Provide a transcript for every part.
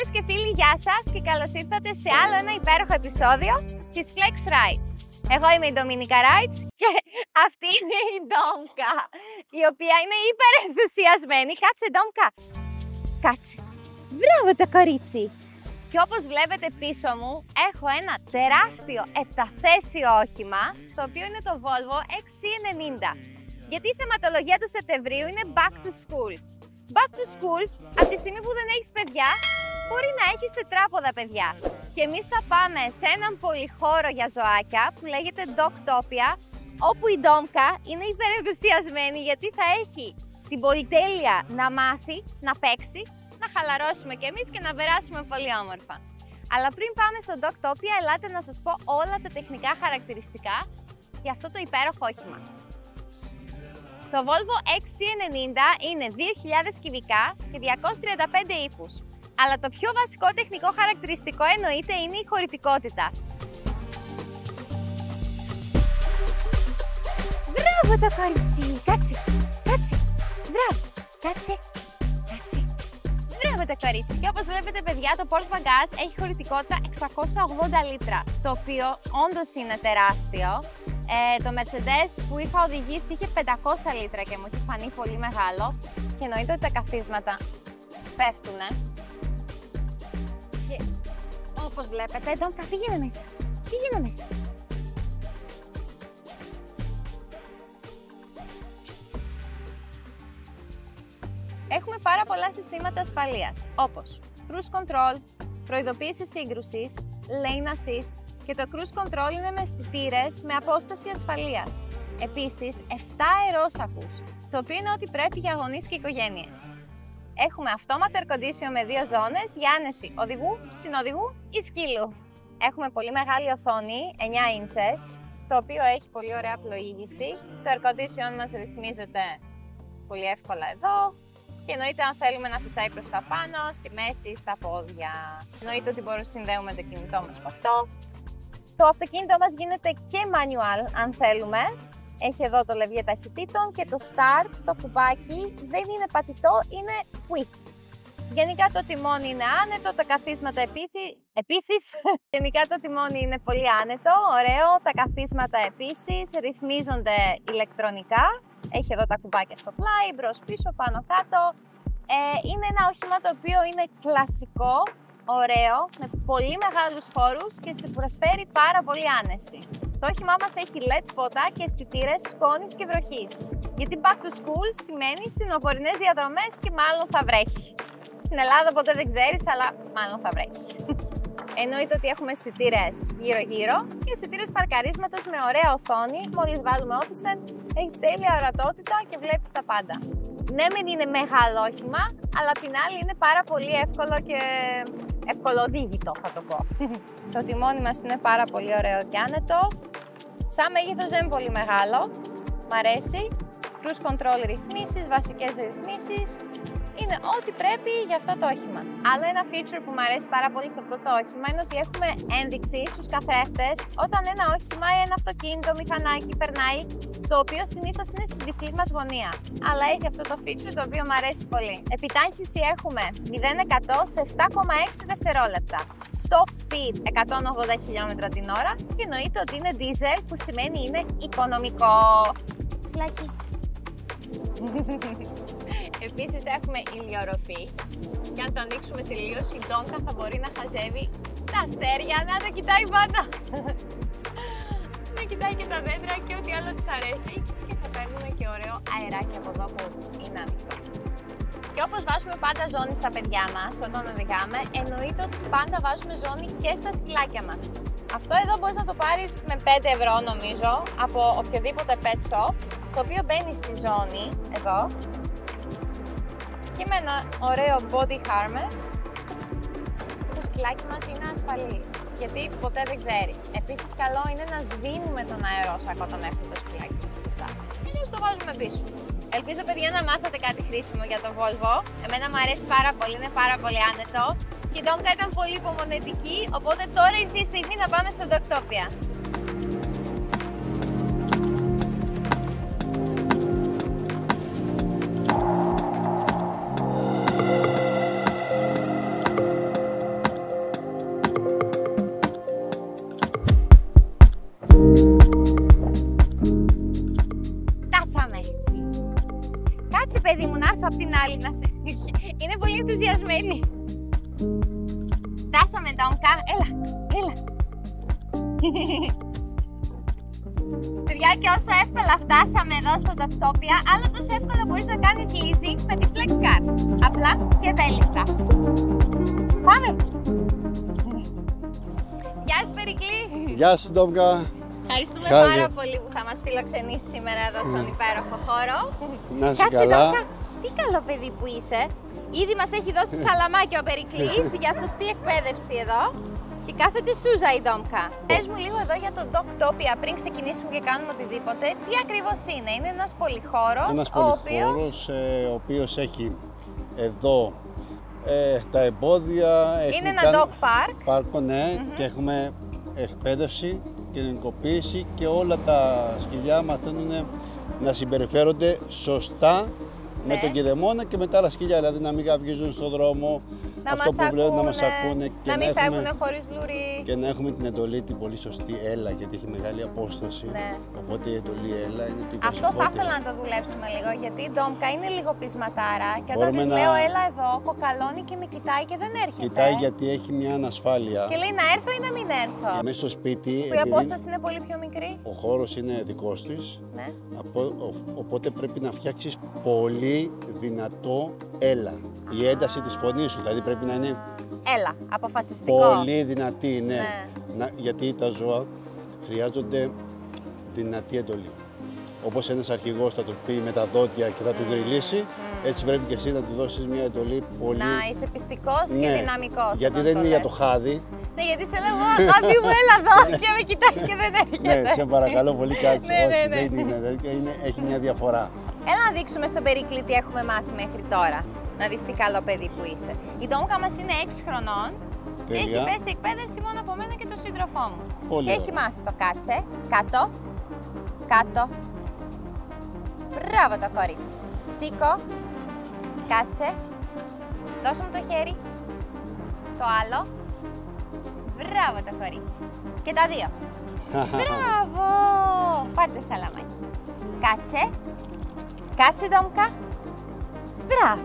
Φίλες και φίλοι, γεια σας και καλώς ήρθατε σε άλλο ένα υπέροχο επεισόδιο της Flex Rides. Εγώ είμαι η Ντομίνικα Rides και αυτή είναι η Ντόμκα, η οποία είναι υπερενθουσιασμένη. Κάτσε, Ντόμκα! Κάτσε! Μπράβο το κορίτσι! Και όπως βλέπετε πίσω μου, έχω ένα τεράστιο 7θέσιο όχημα, το οποίο είναι το Volvo XC90. Γιατί η θεματολογία του Σεπτεμβρίου είναι Back to School. Back to School, από τη στιγμή που δεν έχεις παιδιά, μπορεί να έχεις τετράποδα παιδιά. Και εμείς θα πάμε σε έναν πολυχώρο για ζωάκια που λέγεται Doctopia, όπου η Ντόμκα είναι υπερενθουσιασμένη γιατί θα έχει την πολυτέλεια να μάθει, να παίξει, να χαλαρώσουμε κι εμείς και να περάσουμε πολύ όμορφα. Αλλά πριν πάμε στο Doctopia, ελάτε να σας πω όλα τα τεχνικά χαρακτηριστικά για αυτό το υπέροχο όχημα. Το Volvo XC90 είναι 2.000 κυβικά και 235 ύπους. Αλλά το πιο βασικό τεχνικό χαρακτηριστικό εννοείται είναι η χωρητικότητα. Μπράβο το κορίτσι! Κάτσε! Κάτσε! Μπράβο! Κάτσε! Κάτσε! Μπράβο το κορίτσι! Και όπως βλέπετε παιδιά, το Port Bagages έχει χωρητικότητα 680 λίτρα, το οποίο όντως είναι τεράστιο. Το Mercedes που είχα οδηγήσει είχε 500 λίτρα και μου έχει φανεί πολύ μεγάλο και εννοείται ότι τα καθίσματα πέφτουνε. Και όπως βλέπετε, Ντόμκα, πήγαινε μέσα, πήγαινε μέσα. Έχουμε πάρα πολλά συστήματα ασφαλείας, όπως Cruise Control, προειδοποίηση σύγκρουσης, Lane Assist, και το Cruise Control είναι με αισθητήρες με απόσταση ασφαλείας. Επίσης, 7 αερόσακους, το οποίο είναι ό,τι πρέπει για γονείς και οικογένειες. Έχουμε αυτόματο air condition με 2 ζώνες για άνεση οδηγού, συνοδηγού ή σκύλου. Έχουμε πολύ μεγάλη οθόνη, 9 inches, το οποίο έχει πολύ ωραία πλοήγηση. Το air condition μας ρυθμίζεται πολύ εύκολα εδώ. Και εννοείται αν θέλουμε να φυσάει προς τα πάνω, στη μέση, στα πόδια. Εννοείται ότι μπορούμε να συνδέουμε το κινητό μας με αυτό. Το αυτοκίνητο μας γίνεται και manual αν θέλουμε. Έχει εδώ το λευγέ ταχυτήτων και το start, το κουμπάκι δεν είναι πατητό, είναι twist. Γενικά το τιμόνι είναι άνετο, τα καθίσματα επίσης. Γενικά το τιμόνι είναι πολύ άνετο, ωραίο. Τα καθίσματα επίσης ρυθμίζονται ηλεκτρονικά. Έχει εδώ τα κουμπάκια στο πλάι, μπρος, πίσω, πάνω, κάτω. Είναι ένα όχημα το οποίο είναι κλασικό, ωραίο, με πολύ μεγάλους χώρους και σε προσφέρει πάρα πολύ άνεση. Το όχημά μας έχει LED φώτα και αισθητήρες σκόνης και βροχής. Γιατί back to school σημαίνει φθινοπορεινές διαδρομές και μάλλον θα βρέχει. Στην Ελλάδα ποτέ δεν ξέρεις, αλλά μάλλον θα βρέχει. Εννοείται ότι έχουμε αισθητήρες γύρω-γύρω και αισθητήρες παρκαρίσματος με ωραία οθόνη. Μόλις βάλουμε όπισθεν, έχεις τέλεια ορατότητα και βλέπεις τα πάντα. Ναι, μεν είναι μεγάλο όχημα, αλλά απ' την άλλη είναι πάρα πολύ εύκολο και ευκολοδίγητο, θα το πω. Το τιμόνι μας είναι πάρα πολύ ωραίο και άνετο. Σαν μέγεθος δεν είναι πολύ μεγάλο. Μ' αρέσει. Cruise control ρυθμίσεις, βασικές ρυθμίσεις. Είναι ό,τι πρέπει για αυτό το όχημα. Άλλο ένα feature που μου αρέσει πάρα πολύ σε αυτό το όχημα είναι ότι έχουμε ένδειξη στους καθρέφτες όταν ένα όχημα ή ένα αυτοκίνητο, μηχανάκι περνάει, το οποίο συνήθως είναι στην τυφλή μας γωνία. Αλλά έχει αυτό το feature το οποίο μου αρέσει πολύ. Επιτάχυνση έχουμε 0-100 σε 7,6 δευτερόλεπτα. Top speed 180 χιλιόμετρα την ώρα και εννοείται ότι είναι diesel που σημαίνει είναι οικονομικό. Πλάκι. Επίσης έχουμε ηλιορροφή και αν το ανοίξουμε τελείως η Ντόμκα θα μπορεί να χαζεύει τα αστέρια, να τα κοιτάει πάντα. Να κοιτάει και τα δέντρα και ό,τι άλλο της αρέσει και θα παίρνουμε και ωραίο αεράκι από εδώ που είναι ανοιχτό. Και όπως βάζουμε πάντα ζώνη στα παιδιά μας όταν οδηγάμε, εννοείται ότι πάντα βάζουμε ζώνη και στα σκυλάκια μας. Αυτό εδώ μπορείς να το πάρεις με 5 ευρώ νομίζω από οποιοδήποτε pet shop, το οποίο μπαίνει στη ζώνη εδώ και με ένα ωραίο body harness το σκυλάκι μας είναι ασφαλής, γιατί ποτέ δεν ξέρεις. Επίσης καλό είναι να σβήνουμε τον αερόσακο όταν έχουμε το σκυλάκι μας μπροστά. Αλλιώς το βάζουμε πίσω. Ελπίζω παιδιά να μάθατε κάτι χρήσιμο για το Volvo. Εμένα μου αρέσει πάρα πολύ, είναι πάρα πολύ άνετο. Και η Ντόμκα ήταν πολύ υπομονετική, οπότε τώρα ήρθε η στιγμή να πάμε στο Doctopia. πολύ ενθουσιασμένη. Φτάσαμε, Ντόμκα. Έλα, έλα. Παιδιά, και όσο εύκολα φτάσαμε εδώ στο Doctopia, άλλο τόσο εύκολα μπορείς να κάνεις leasing με τη FlexCar. Απλά και απέλικτα. Πάμε! Γεια σου, Περικλή! Γεια σου, Ντόμκα! Ευχαριστούμε πάρα πολύ που θα μας φιλοξενήσει σήμερα εδώ στον υπέροχο χώρο. Να είσαι καλά. Ντόμκα, τι καλό παιδί που είσαι. Ήδη μας έχει δώσει σαλαμάκια ο Περικλής για σωστή εκπαίδευση εδώ. Και κάθεται σούζα η Ντόμκα. Πες μου λίγο εδώ για το Doctopia πριν ξεκινήσουμε και κάνουμε οτιδήποτε. Τι ακριβώς είναι? Είναι ένας πολυχώρος, ο οποίος έχει εδώ τα εμπόδια. Είναι ένα dog park. Πάρκο, ναι, και έχουμε εκπαίδευση, κοινωνικοποίηση και όλα τα σκυλιά μαθαίνουν να συμπεριφέρονται σωστά με τον κηδεμόνα και με τα άλλα σκυλιά, δηλαδή να μην καυγίζουν στον δρόμο, αυτό που βλέπουν, να μας ακούνε και να μην φεύγουν χωρίς λουρί. Και να έχουμε την εντολή την πολύ σωστή έλα, γιατί έχει μεγάλη απόσταση. Ναι. Οπότε η εντολή έλα είναι την Αυτό θα ήθελα να το δουλέψουμε λίγο, γιατί η Ντόμκα είναι λίγο πεισματάρα και όταν της λέω έλα εδώ, κοκαλώνει και με κοιτάει και δεν έρχεται. Κοιτάει γιατί έχει μια ανασφάλεια. Και λέει να έρθω ή να μην έρθω. Και μέσα στο σπίτι, που η απόσταση είναι πολύ πιο μικρή. Ο χώρος είναι δικός της, ναι. Οπότε πρέπει να φτιάξεις πολύ δυνατό έλα. Η ένταση της φωνής σου, δηλαδή πρέπει να είναι έλα, αποφασιστικό. Πολύ δυνατή, ναι. Γιατί τα ζώα χρειάζονται δυνατή εντολή. Όπως ένας αρχηγός θα το πει με τα δόντια και θα του γρυλήσει, έτσι πρέπει και εσύ να του δώσεις μια εντολή πολύ... Να είσαι πιστικός και δυναμικός. Γιατί δεν είναι για το χάδι. Ναι, γιατί σε λέω αγάπη μου, έλα εδώ και με κοιτάει και δεν έρχεται. Ναι, σε παρακαλώ πολύ, κάτσε. Ναι. Δεν είναι, έχει μια διαφορά. Έλα να δείξουμε στον Περικλή τι έχουμε μάθει μέχρι τώρα. Να δεις τι καλό παιδί που είσαι. Η Ντόμκα μας είναι 6 χρονών και έχει πέσει εκπαίδευση μόνο από μένα και τον σύντροφό μου. Πολύ και έχει μάθει το κάτσε, κάτω, κάτω. Μπράβο το κορίτσι. Σήκω, κάτσε, δώσε μου το χέρι, το άλλο. Μπράβο το κορίτσι. Και τα δύο. Μπράβο! Πάρτε σαλαμάκι. Κάτσε, κάτσε Ντόμκα. Μπράβο.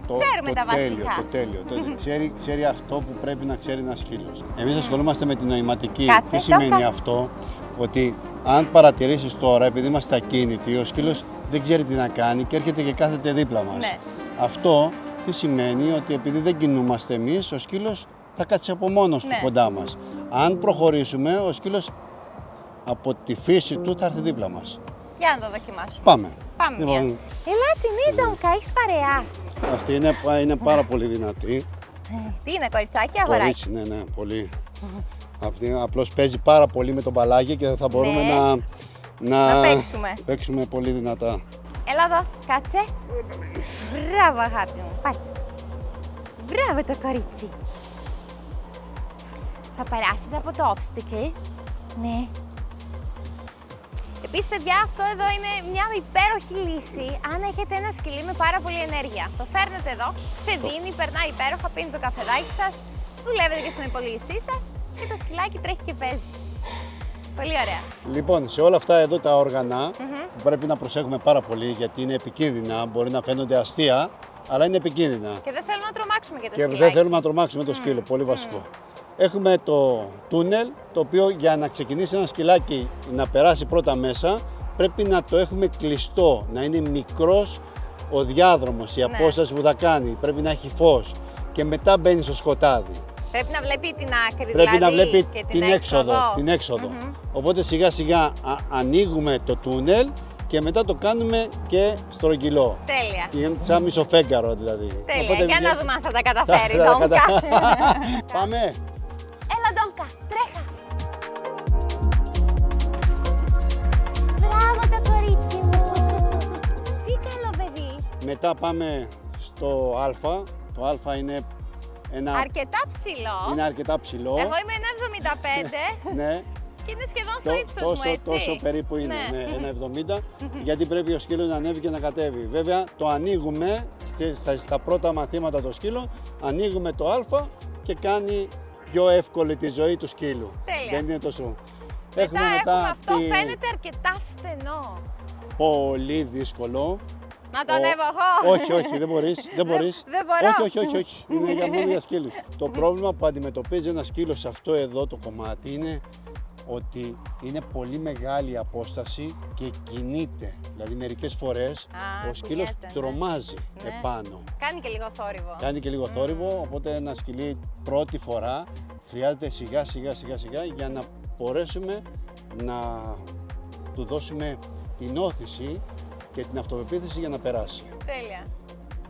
Ξέρουμε τα βασικά. Το τέλειο. Ξέρει αυτό που πρέπει να ξέρει ένας σκύλος. Εμείς ασχολούμαστε με την νοηματική. Κάτσε, τι σημαίνει αυτό? Ότι αν παρατηρήσεις τώρα, επειδή είμαστε ακίνητοι, ο σκύλος δεν ξέρει τι να κάνει και έρχεται και κάθεται δίπλα μας. Ναι. Αυτό τι σημαίνει? Ότι επειδή δεν κινούμαστε εμείς, ο σκύλος θα κάτσει από μόνος του κοντά μας. Αν προχωρήσουμε, ο σκύλος από τη φύση του θα έρθει δίπλα μας. Για να το δοκιμάσουμε. Πάμε. Λοιπόν. Ελάτε, μη Ντόμκα, έχεις παρεά. Αυτή είναι πάρα πολύ δυνατή. Τι είναι, κοριτσάκι, αγοράκι? Κορίτσι, ναι, πολύ. Αυτή απλώς παίζει πάρα πολύ με τον μπαλάκι και θα μπορούμε να παίξουμε πολύ δυνατά. Έλα εδώ, κάτσε. Μπράβο, αγάπη μου, πάτε. Μπράβο το κορίτσι. Θα περάσεις από το obstacle. Ναι. Επίσης, παιδιά, αυτό εδώ είναι μια υπέροχη λύση αν έχετε ένα σκυλί με πάρα πολύ ενέργεια. Το φέρνετε εδώ, ξεδίνει, περνάει υπέροχα, πίνει το καφεδάκι σας, δουλεύετε και στον υπολογιστή σας και το σκυλάκι τρέχει και παίζει. Πολύ ωραία. Λοιπόν, σε όλα αυτά εδώ τα όργανα πρέπει να προσέχουμε πάρα πολύ γιατί είναι επικίνδυνα. Μπορεί να φαίνονται αστεία, αλλά είναι επικίνδυνα. Και δεν θέλουμε να τρομάξουμε και το σκυλάκι. Και δεν θέλουμε να τρομάξουμε το σκύλο, πολύ βασικό. Έχουμε το τούνελ, το οποίο για να ξεκινήσει ένα σκυλάκι να περάσει πρώτα μέσα, πρέπει να το έχουμε κλειστό, να είναι μικρός ο διάδρομος, η απόσταση που θα κάνει, πρέπει να έχει φως και μετά μπαίνει στο σκοτάδι. Πρέπει να βλέπει την άκρη, πρέπει δηλαδή, να βλέπει και την έξοδο. Οπότε σιγά σιγά ανοίγουμε το τούνελ και μετά το κάνουμε και στρογγυλό. Τέλεια. Σαν μισοφέγγαρο δηλαδή. Τέλεια. Οπότε, για να δούμε αν θα τα καταφέρει, Ντόμκα. Πάμε. Έλα, Ντόμκα, τρέχα. Μπράβο το κορίτσι μου. Τι καλό παιδί. Μετά πάμε στο Α. Το Α είναι ένα... αρκετά ψηλό. Είναι αρκετά ψηλό. Εγώ είμαι 1,75. Ναι. Και είναι σχεδόν στο ύψος μου, έτσι. Τόσο περίπου είναι, ναι, 1,70, γιατί πρέπει ο σκύλος να ανέβει και να κατέβει. Βέβαια, το ανοίγουμε στα πρώτα μαθήματα το σκύλο, ανοίγουμε το Α και κάνει πιο εύκολη τη ζωή του σκύλου. Τέλεια. Δεν είναι τόσο. Έχουμε αυτό, φαίνεται αρκετά στενό. Πολύ δύσκολο. Να το ανέβω εγώ. Όχι, δεν μπορείς. Δεν μπορώ. Όχι. Είναι μόνο για σκύλους. Το πρόβλημα που αντιμετωπίζει ένα σκύλο σε αυτό εδώ το κομμάτι είναι ότι είναι πολύ μεγάλη η απόσταση και κινείται. Δηλαδή μερικές φορές ο σκύλος τρομάζει επάνω. Κάνει και λίγο θόρυβο. Οπότε ένα σκυλί πρώτη φορά χρειάζεται σιγά σιγά για να μπορέσουμε να του δώσουμε την όθηση και την αυτοπεποίθηση για να περάσει. Τέλεια.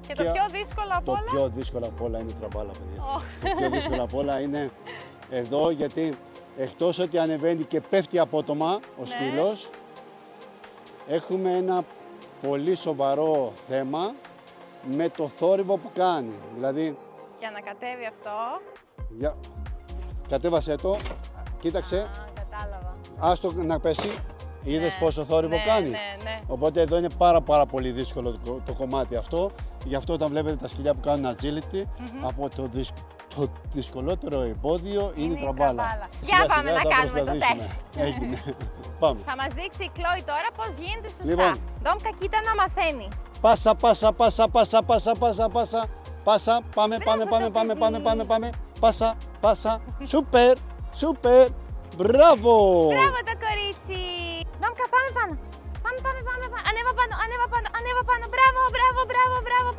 Και το πιο δύσκολο απ' όλα? Το πιο δύσκολο απ' όλα είναι η τραμπάλα, παιδιά. Το πιο δύσκολο απ' όλα είναι εδώ, γιατί εκτός ότι ανεβαίνει και πέφτει απότομα ο σκύλος, έχουμε ένα πολύ σοβαρό θέμα με το θόρυβο που κάνει. Δηλαδή, για να κατέβει αυτό. Κατέβασε το, κοίταξε. Κατάλαβα. Άστο να πέσει. Είδες πόσο θόρυβο κάνει. Ναι. Οπότε εδώ είναι πάρα πολύ δύσκολο το κομμάτι αυτό. Γι' αυτό όταν βλέπετε τα σκυλιά που κάνουν agility, από το δυσκολότερο εμπόδιο είναι η τραμπάλα. Για πάμε να κάνουμε το τεστ. Έγινε. Πάμε. Θα μας δείξει η Chloe τώρα πώς γίνεται σωστά. Λοιπόν. Ντόμκα, κοίτα να μαθαίνεις. Πάσα. Πάμε. Πάσα. Σούπερ. Μπράβο. Μπράβο το κορίτσι. Ντόμκα, πάμε πάνω. Ανέβα πάνω. Μπράβο,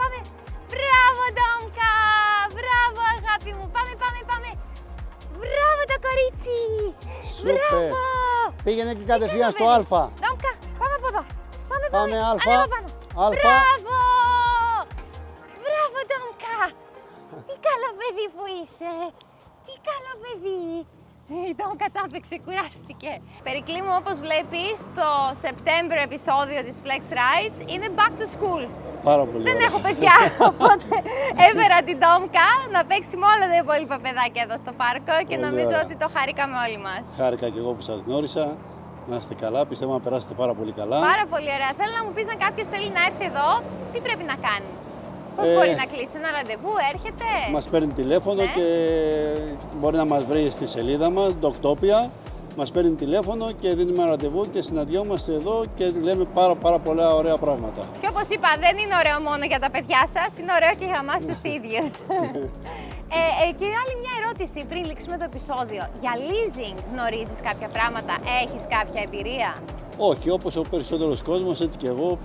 πάμε. Μπράβο, Ντόμκα. Μπράβο, αγάπη μου. Πάμε. Μπράβο το κορίτσι. Μπράβο. Πήγαινε και κατευθείαν στο Α. Ντόμκα, πάμε από εδώ. Πάμε Α. Μπράβο. Μπράβο, Ντόμκα. Τι καλό παιδί που είσαι. Τι καλό παιδί. Η Ντόμκα τα έπαιξε, κουράστηκε. Περικλή μου, όπως βλέπεις, το September επεισόδιο της Flex Rides είναι back to school. Πάρα πολύ. Δεν έχω παιδιά, οπότε έφερα την Ντόμκα να παίξει με όλα τα υπόλοιπα παιδάκια εδώ στο πάρκο και νομίζω ότι το χαρήκαμε όλοι μας. Χάρηκα και εγώ που σας γνώρισα. Να είστε καλά, πιστεύω να περάσετε πάρα πολύ καλά. Πάρα πολύ ωραία. Θέλω να μου πεις, αν κάποιος θέλει να έρθει εδώ, τι πρέπει να κάνει. Πώς μπορεί να κλείσει ένα ραντεβού, έρχεται? Μας παίρνει τηλέφωνο και μπορεί να μας βρει στη σελίδα μας, Dogtopia. Μας παίρνει τηλέφωνο και δίνουμε ραντεβού και συναντιόμαστε εδώ και λέμε πάρα πολλά ωραία πράγματα. Και όπως είπα, δεν είναι ωραίο μόνο για τα παιδιά σας, είναι ωραίο και για εμάς τους ίδιους. Και άλλη μια ερώτηση πριν λήξουμε το επεισόδιο. Για leasing γνωρίζεις κάποια πράγματα, έχεις κάποια εμπειρία? Όχι, όπως ο περισσότερος κόσμος, έτσι και εγώ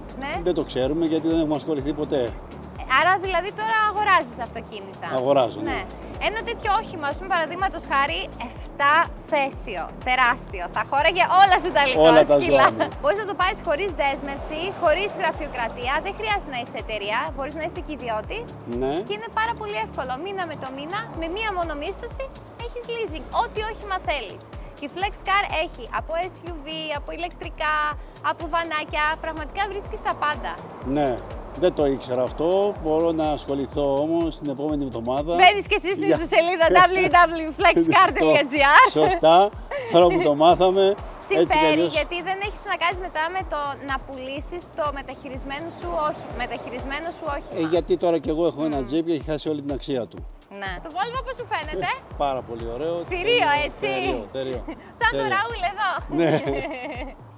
δεν το ξέρουμε γιατί δεν έχουμε ασχοληθεί ποτέ. Άρα δηλαδή τώρα αγοράζεις αυτοκίνητα? Αγοράζω, ναι. Ένα τέτοιο όχημα, ας πούμε, παραδείγματος χάρη 7 θέσιο, τεράστιο. Θα χώραγε όλα σου τα σκυλά. Μπορείς να το πάρεις χωρίς δέσμευση, χωρίς γραφειοκρατία, δεν χρειάζεται να είσαι εταιρεία, μπορείς να είσαι και ιδιώτης. Ναι. Και είναι πάρα πολύ εύκολο, μήνα με το μήνα, με μία μόνο μίσθωση, έχεις leasing, ό,τι όχημα θέλεις. Η Flex Car έχει από SUV, από ηλεκτρικά, από βανάκια, πραγματικά βρίσκεις τα πάντα. Ναι. Δεν το ήξερα αυτό, μπορώ να ασχοληθώ όμως την επόμενη εβδομάδα. Μπαίνεις και εσύ στην σελίδα www.flexcar.gr. Σωστά, τώρα που το μάθαμε. Συμφέρει, γιατί δεν έχεις να κάνεις μετά με το να πουλήσεις το μεταχειρισμένο σου όχημα. Γιατί τώρα κι εγώ έχω ένα τζιπ και έχει χάσει όλη την αξία του. Ναι. Το Volvo πώς σου φαίνεται? Πάρα πολύ ωραίο. Θηρίο, έτσι. Θηρίο. Σαν το Ραούλ εδώ. Ναι.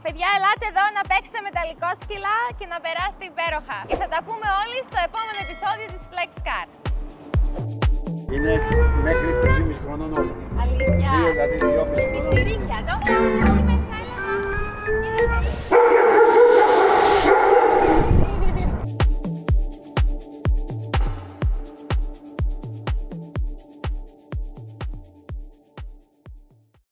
Παιδιά, ελάτε εδώ να παίξετε μεταλλικόσκυλα και να περάσετε υπέροχα. Και θα τα πούμε όλοι στο επόμενο επεισόδιο της Flex Car. Είναι μέχρι 3,5 χρονών όλα. Αλήθεια. Δηλαδή 2,5 χρονών. Πιτσιρίκια, εδώ. Είμαι μέσα, έλα.